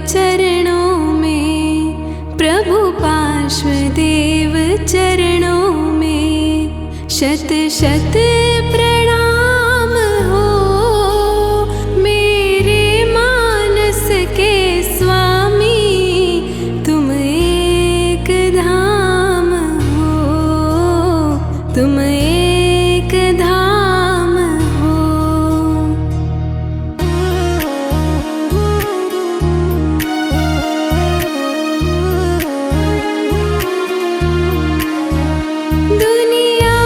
चरणों में, प्रभु पार्श्वदेव चरणों में शत शत प्रणाम हो। मेरे मानस के स्वामी तुम एक धाम हो, तुम एक धाम हो। दुनिया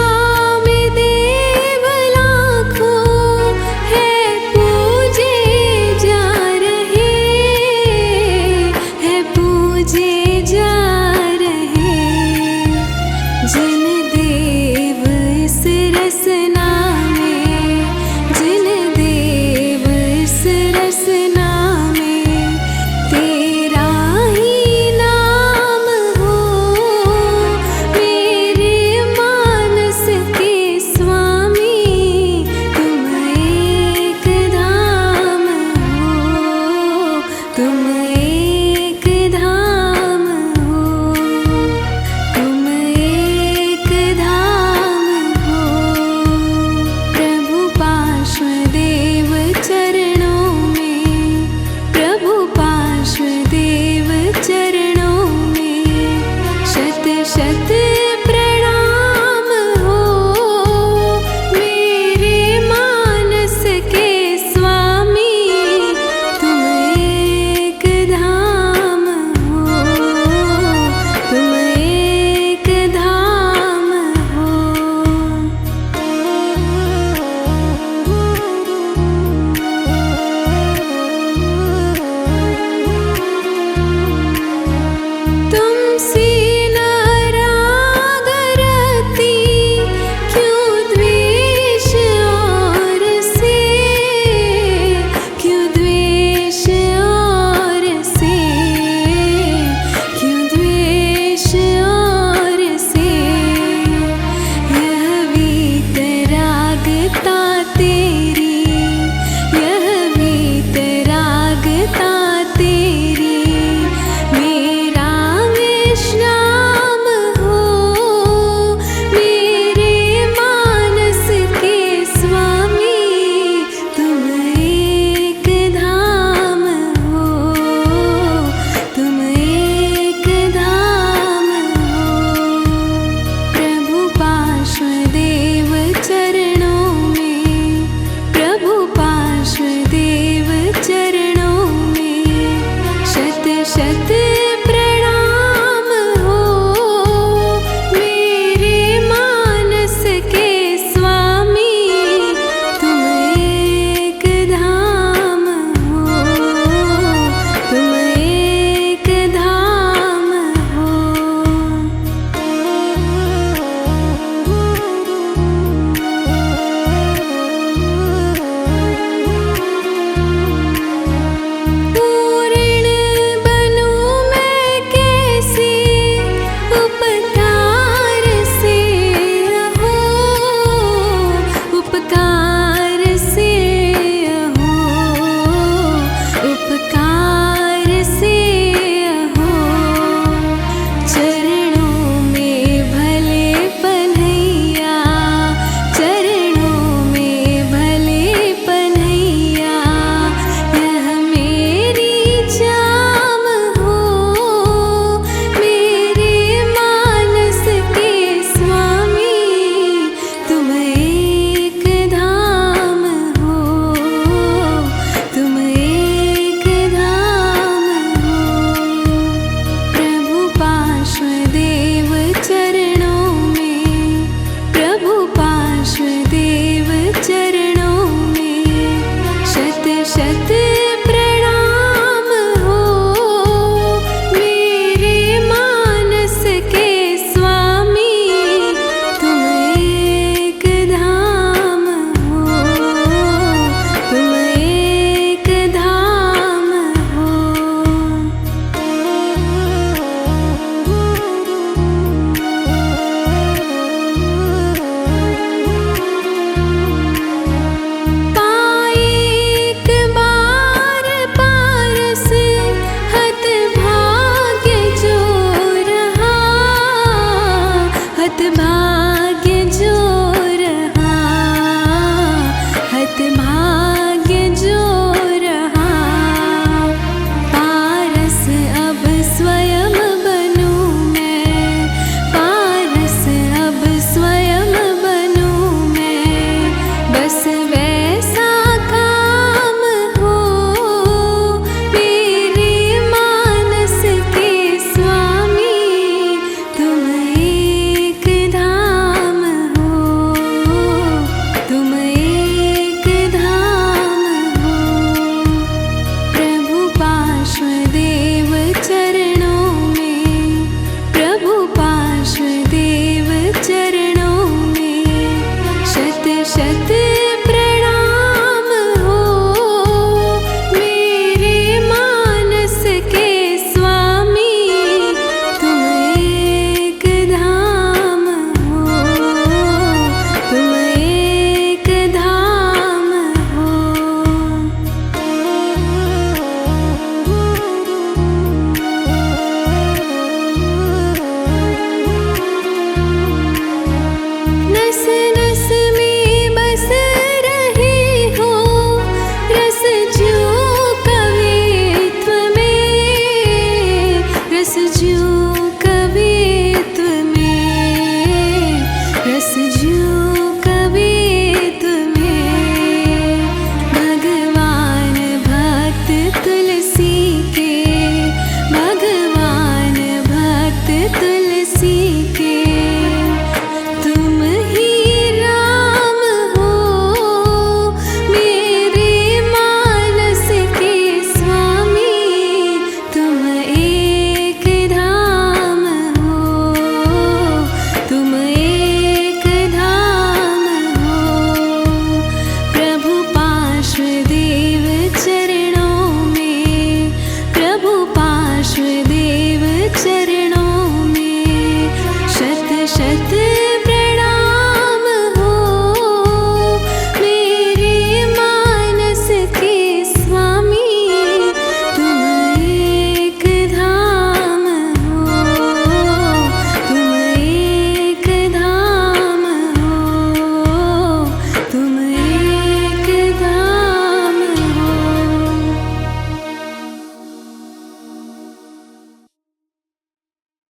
में देव लाखों है पूजे जा रहे, है पूजे जा रहे। जिन देव इस रसना में, जिन देव इस रसना में तेरा ही नाम हो। मेरे मानस के स्वामी तुम एक धाम हो, तुम एक धाम हो, तुम एक धाम हो। प्रभु पार्श्वदेव चरणों में, प्रभु पार्श्वदेव चरणों में शत शत प्रणाम हो। मेरे मानस के स्वामी तुम एक धाम हो, तुम एक धाम हो। तुमसे नाराज सी